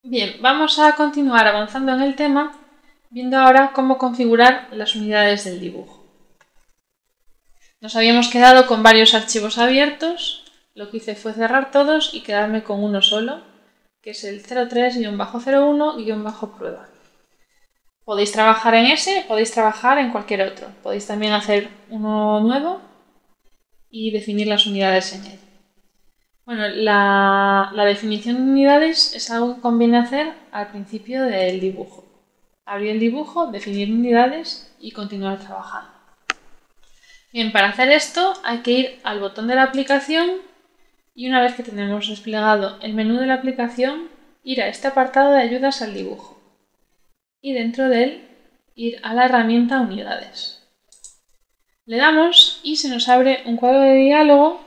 Bien, vamos a continuar avanzando en el tema, viendo ahora cómo configurar las unidades del dibujo. Nos habíamos quedado con varios archivos abiertos, lo que hice fue cerrar todos y quedarme con uno solo, que es el 03-01-prueba. Podéis trabajar en ese, podéis trabajar en cualquier otro. Podéis también hacer uno nuevo y definir las unidades en él. Bueno, la definición de unidades es algo que conviene hacer al principio del dibujo. Abrir el dibujo, definir unidades y continuar trabajando. Bien, para hacer esto hay que ir al botón de la aplicación y una vez que tenemos desplegado el menú de la aplicación, ir a este apartado de ayudas al dibujo y dentro de él ir a la herramienta unidades. Le damos y se nos abre un cuadro de diálogo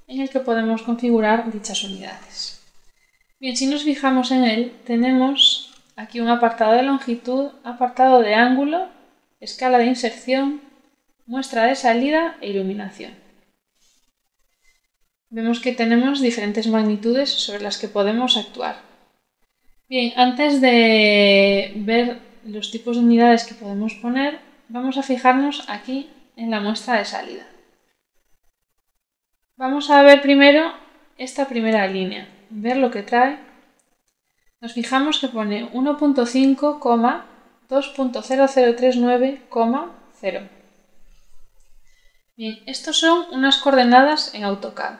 en el que podemos configurar dichas unidades. Bien, si nos fijamos en él, tenemos aquí un apartado de longitud, apartado de ángulo, escala de inserción, muestra de salida e iluminación. Vemos que tenemos diferentes magnitudes sobre las que podemos actuar. Bien, antes de ver los tipos de unidades que podemos poner, vamos a fijarnos aquí en la muestra de salida. Vamos a ver primero esta primera línea, ver lo que trae. Nos fijamos que pone 1.5,2.0039,0. Bien, estos son unas coordenadas en AutoCAD.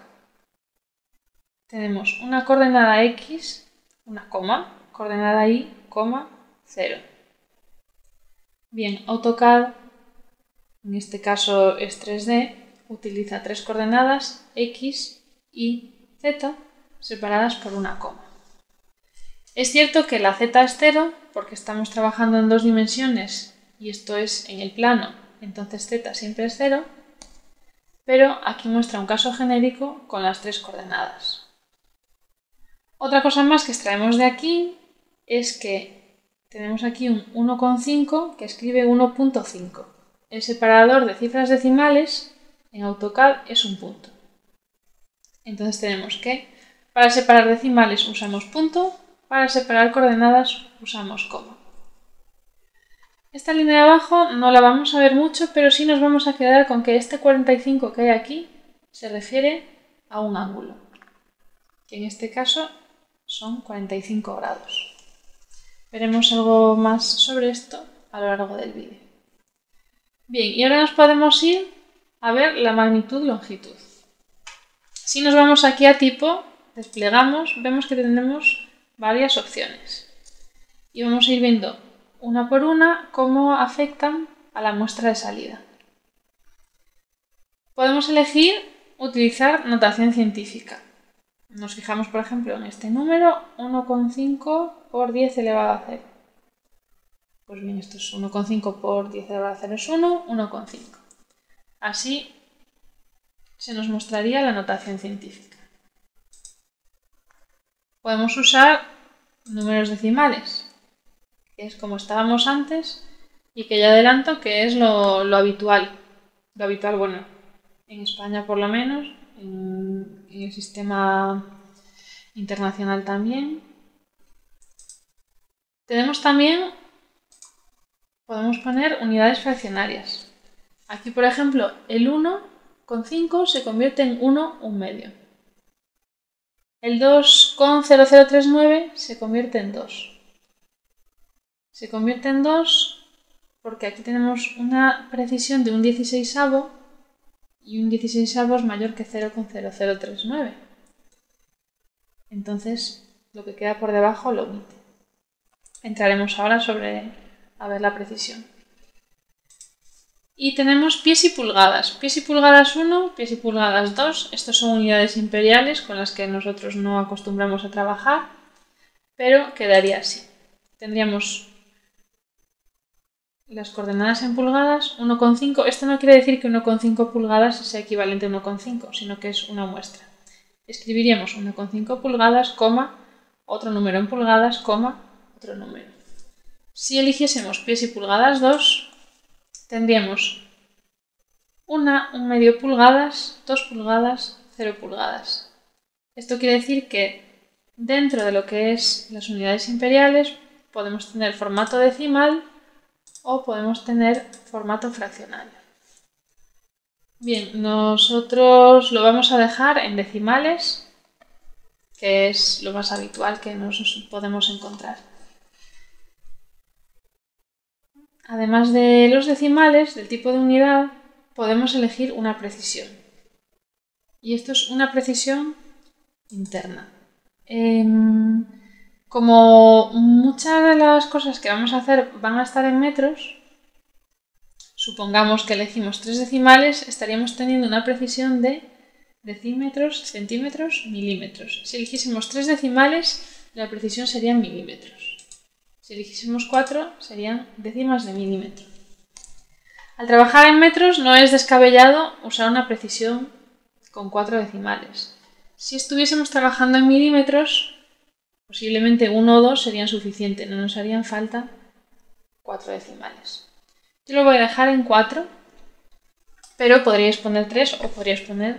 Tenemos una coordenada X, una coma, coordenada Y, coma, 0. Bien, AutoCAD, en este caso es 3D, utiliza tres coordenadas X, Y, Z, separadas por una coma. Es cierto que la Z es 0 porque estamos trabajando en dos dimensiones y esto es en el plano, entonces Z siempre es 0, pero aquí muestra un caso genérico con las tres coordenadas. Otra cosa más que extraemos de aquí es que tenemos aquí un 1,5 que escribe 1.5. El separador de cifras decimales en AutoCAD es un punto. Entonces tenemos que para separar decimales usamos punto, para separar coordenadas usamos coma. Esta línea de abajo no la vamos a ver mucho, pero sí nos vamos a quedar con que este 45 que hay aquí se refiere a un ángulo, que en este caso son 45 grados. Veremos algo más sobre esto a lo largo del vídeo. Bien, y ahora nos podemos ir a ver la magnitud-longitud. Si nos vamos aquí a tipo, desplegamos, vemos que tenemos varias opciones. Y vamos a ir viendo una por una cómo afectan a la muestra de salida. Podemos elegir utilizar notación científica. Nos fijamos, por ejemplo, en este número, 1,5 por 10 elevado a 0. Pues bien, esto es 1,5 por 10 elevado a 0 es 1, 1,5. Así se nos mostraría la notación científica. Podemos usar números decimales, que es como estábamos antes y que ya adelanto que es lo habitual. Lo habitual, bueno, en España por lo menos, en el sistema internacional también. Tenemos también, podemos poner unidades fraccionarias. Aquí, por ejemplo, el 1,5 se convierte en 1, un medio. El 2,0039 se convierte en 2. Se convierte en 2 porque aquí tenemos una precisión de un 16avo y un 16avo es mayor que 0,0039. Entonces, lo que queda por debajo lo omite. Entraremos ahora a ver la precisión. Y tenemos pies y pulgadas. Pies y pulgadas 1, pies y pulgadas 2. Estas son unidades imperiales con las que nosotros no acostumbramos a trabajar, pero quedaría así. Tendríamos las coordenadas en pulgadas, 1,5. Esto no quiere decir que 1,5 pulgadas sea equivalente a 1,5, sino que es una muestra. Escribiríamos 1,5 pulgadas, coma, otro número en pulgadas, coma, otro número. Si eligiésemos pies y pulgadas 2, tendríamos 1,5 pulgadas, 2 pulgadas, 0 pulgadas. Esto quiere decir que dentro de lo que es las unidades imperiales podemos tener formato decimal o podemos tener formato fraccionario. Bien, nosotros lo vamos a dejar en decimales, que es lo más habitual que nos podemos encontrar. Además de los decimales, del tipo de unidad, podemos elegir una precisión. Y esto es una precisión interna. Como muchas de las cosas que vamos a hacer van a estar en metros, supongamos que elegimos 3 decimales, estaríamos teniendo una precisión de decímetros, centímetros, milímetros. Si eligiésemos 3 decimales, la precisión sería en milímetros. Si eligiésemos 4, serían décimas de milímetro. Al trabajar en metros no es descabellado usar una precisión con 4 decimales. Si estuviésemos trabajando en milímetros, posiblemente 1 o 2 serían suficientes, no nos harían falta 4 decimales. Yo lo voy a dejar en 4, pero podríais poner 3 o podríais poner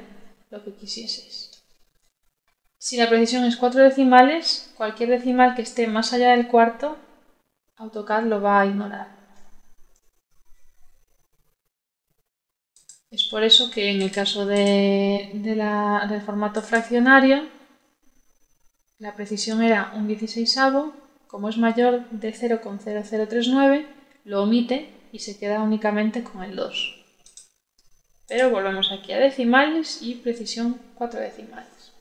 lo que quisieseis. Si la precisión es 4 decimales, cualquier decimal que esté más allá del cuarto, AutoCAD lo va a ignorar. Es por eso que en el caso del formato fraccionario, la precisión era un 16avo, como es mayor de 0,0039, lo omite y se queda únicamente con el 2. Pero volvemos aquí a decimales y precisión 4 decimales.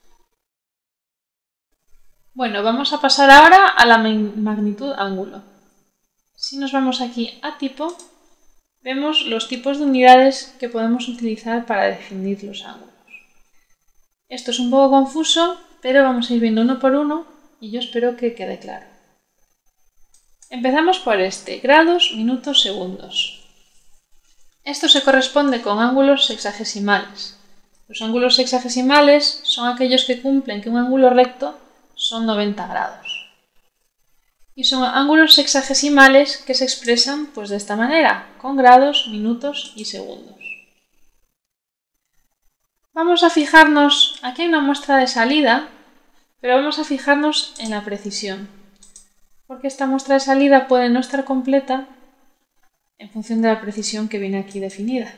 Bueno, vamos a pasar ahora a la magnitud ángulo. Si nos vamos aquí a tipo, vemos los tipos de unidades que podemos utilizar para definir los ángulos. Esto es un poco confuso, pero vamos a ir viendo uno por uno y yo espero que quede claro. Empezamos por este, grados, minutos, segundos. Esto se corresponde con ángulos sexagesimales. Los ángulos sexagesimales son aquellos que cumplen que un ángulo recto son 90 grados. Y son ángulos sexagesimales que se expresan pues de esta manera, con grados, minutos y segundos. Vamos a fijarnos, aquí hay una muestra de salida, pero vamos a fijarnos en la precisión, porque esta muestra de salida puede no estar completa en función de la precisión que viene aquí definida.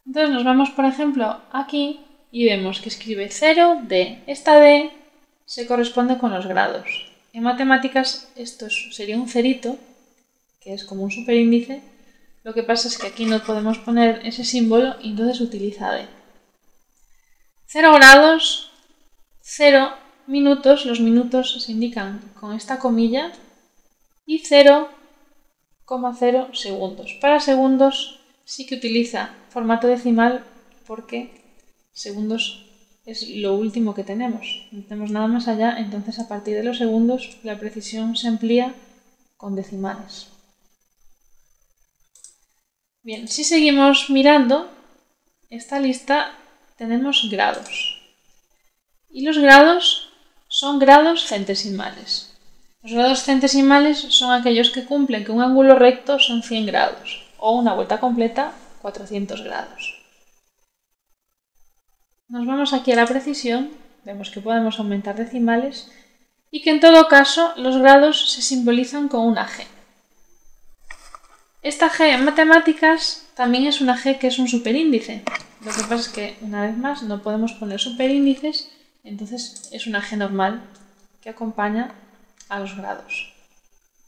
Entonces nos vamos, por ejemplo, aquí y vemos que escribe 0D. Esta D se corresponde con los grados. En matemáticas esto sería un cerito, que es como un superíndice. Lo que pasa es que aquí no podemos poner ese símbolo y entonces utiliza D. 0 grados, 0 minutos, los minutos se indican con esta comilla, y 0,0 segundos. Para segundos sí que utiliza formato decimal porque segundos es lo último que tenemos. No tenemos nada más allá, entonces a partir de los segundos la precisión se amplía con decimales. Bien, si seguimos mirando esta lista tenemos grados. Y los grados son grados centesimales. Los grados centesimales son aquellos que cumplen que un ángulo recto son 100 grados o una vuelta completa 400 grados. Nos vamos aquí a la precisión, vemos que podemos aumentar decimales y que en todo caso los grados se simbolizan con una G. Esta G en matemáticas también es una G que es un superíndice. Lo que pasa es que, una vez más, no podemos poner superíndices, entonces es una G normal que acompaña a los grados,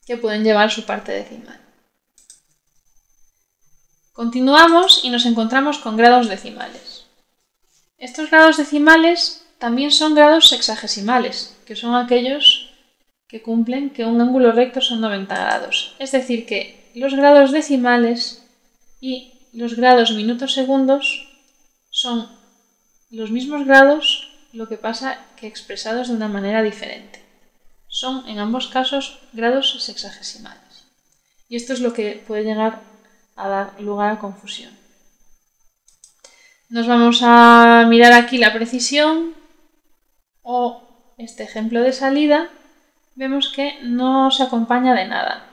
que pueden llevar su parte decimal. Continuamos y nos encontramos con grados decimales. Estos grados decimales también son grados sexagesimales, que son aquellos que cumplen que un ángulo recto son 90 grados. Es decir, que los grados decimales y los grados minutos segundos son los mismos grados, lo que pasa que expresados de una manera diferente. Son en ambos casos grados sexagesimales. Y esto es lo que puede llegar a dar lugar a confusión. Nos vamos a mirar aquí la precisión o este ejemplo de salida. Vemos que no se acompaña de nada.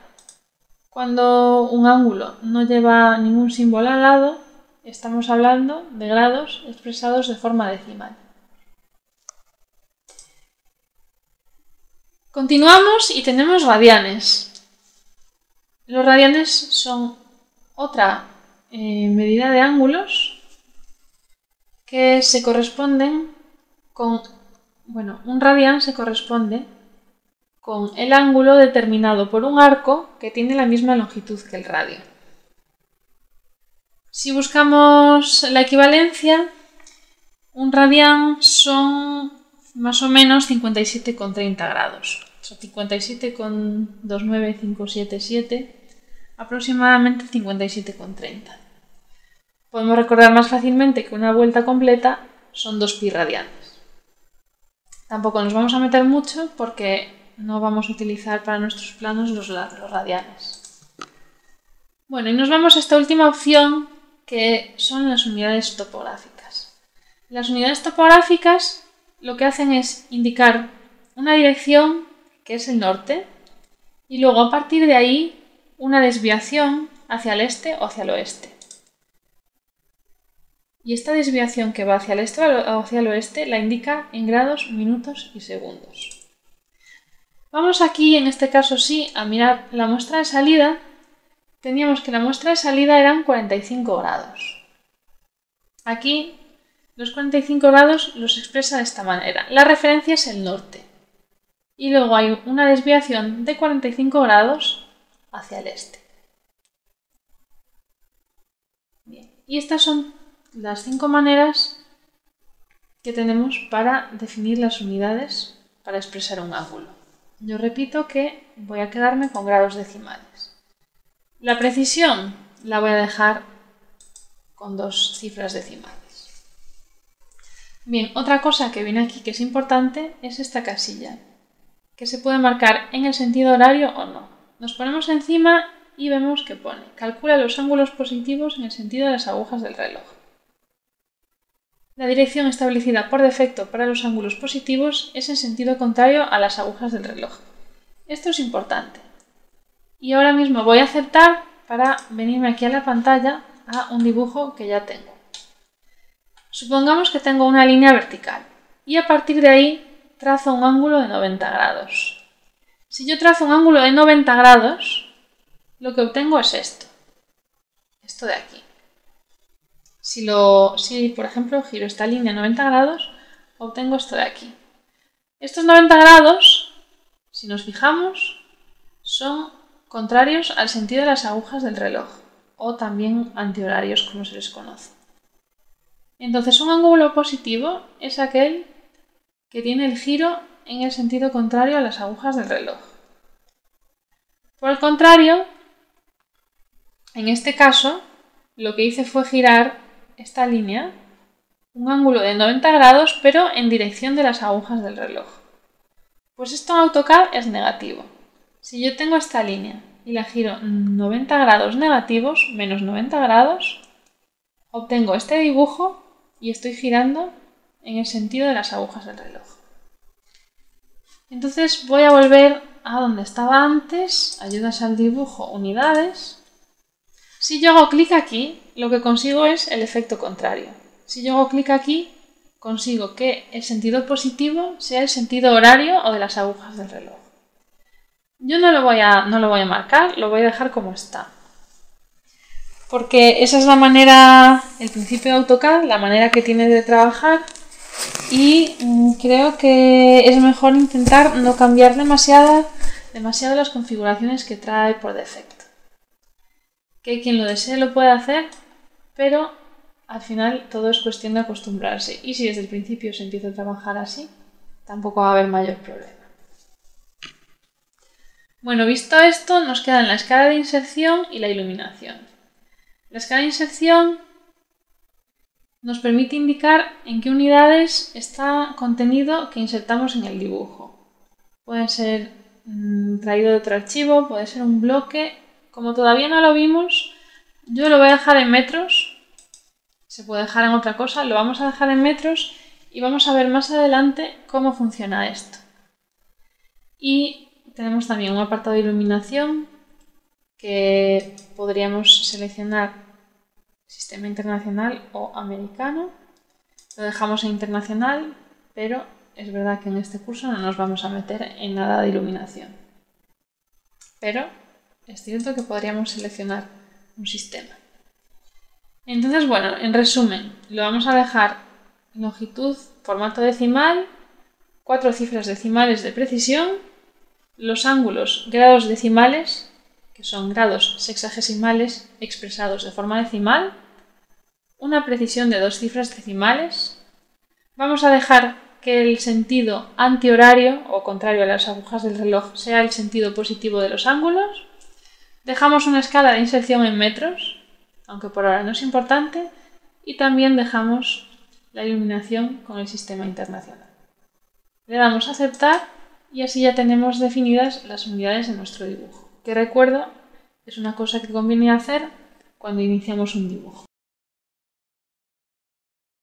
Cuando un ángulo no lleva ningún símbolo al lado, estamos hablando de grados expresados de forma decimal. Continuamos y tenemos radianes. Los radianes son otra medida de ángulos que se corresponden con, un radián se corresponde con el ángulo determinado por un arco que tiene la misma longitud que el radio. Si buscamos la equivalencia, un radián son más o menos 57,30 grados. Son 57,29577, aproximadamente 57,30. Podemos recordar más fácilmente que una vuelta completa son 2 pi radianes. Tampoco nos vamos a meter mucho porque no vamos a utilizar para nuestros planos los radianes. Bueno, y nos vamos a esta última opción, que son las unidades topográficas. Las unidades topográficas lo que hacen es indicar una dirección, que es el norte, y luego a partir de ahí una desviación hacia el este o hacia el oeste. Y esta desviación que va hacia el este o hacia el oeste la indica en grados, minutos y segundos. Vamos aquí, en este caso sí, a mirar la muestra de salida. Teníamos que la muestra de salida eran 45 grados. Aquí los 45 grados los expresa de esta manera. La referencia es el norte. Y luego hay una desviación de 45 grados hacia el este. Bien. Y estas son las 5 maneras que tenemos para definir las unidades para expresar un ángulo. Yo repito que voy a quedarme con grados decimales. La precisión la voy a dejar con 2 cifras decimales. Bien, otra cosa que viene aquí que es importante es esta casilla, que se puede marcar en el sentido horario o no. Nos ponemos encima y vemos que pone: calcula los ángulos positivos en el sentido de las agujas del reloj. La dirección establecida por defecto para los ángulos positivos es en sentido contrario a las agujas del reloj. Esto es importante. Y ahora mismo voy a aceptar para venirme aquí a la pantalla a un dibujo que ya tengo. Supongamos que tengo una línea vertical y a partir de ahí trazo un ángulo de 90 grados. Si yo trazo un ángulo de 90 grados, lo que obtengo es esto de aquí. Si por ejemplo giro esta línea 90 grados, obtengo esto de aquí. Estos 90 grados, si nos fijamos, son contrarios al sentido de las agujas del reloj, o también antihorarios, como se les conoce. Entonces, un ángulo positivo es aquel que tiene el giro en el sentido contrario a las agujas del reloj. Por el contrario, en este caso, lo que hice fue girar esta línea, un ángulo de 90 grados, pero en dirección de las agujas del reloj. Pues esto en AutoCAD es negativo. Si yo tengo esta línea y la giro 90 grados negativos, menos 90 grados, obtengo este dibujo y estoy girando en el sentido de las agujas del reloj. Entonces voy a volver a donde estaba antes, ayudas al dibujo, unidades. Si yo hago clic aquí, lo que consigo es el efecto contrario. Si yo hago clic aquí, consigo que el sentido positivo sea el sentido horario o de las agujas del reloj. Yo no lo voy a marcar, lo voy a dejar como está. Porque esa es la manera, el principio de AutoCAD, la manera que tiene de trabajar, y creo que es mejor intentar no cambiar demasiado las configuraciones que trae por defecto. Que quien lo desee lo puede hacer, pero al final todo es cuestión de acostumbrarse. Y si desde el principio se empieza a trabajar así, tampoco va a haber mayor problema. Bueno, visto esto, nos quedan la escala de inserción y la iluminación. La escala de inserción nos permite indicar en qué unidades está contenido que insertamos en el dibujo. Puede ser traído de otro archivo, puede ser un bloque. Como todavía no lo vimos, yo lo voy a dejar en metros. Se puede dejar en otra cosa, lo vamos a dejar en metros y vamos a ver más adelante cómo funciona esto. Y tenemos también un apartado de iluminación que podríamos seleccionar sistema internacional o americano. Lo dejamos en internacional, pero es verdad que en este curso no nos vamos a meter en nada de iluminación. Pero es cierto que podríamos seleccionar un sistema. Entonces, bueno, en resumen, lo vamos a dejar longitud, formato decimal, 4 cifras decimales de precisión, los ángulos, grados decimales, que son grados sexagesimales expresados de forma decimal, una precisión de 2 cifras decimales. Vamos a dejar que el sentido antihorario, o contrario a las agujas del reloj, sea el sentido positivo de los ángulos. Dejamos una escala de inserción en metros, aunque por ahora no es importante, y también dejamos la iluminación con el sistema internacional. Le damos a aceptar y así ya tenemos definidas las unidades de nuestro dibujo, que recuerdo es una cosa que conviene hacer cuando iniciamos un dibujo.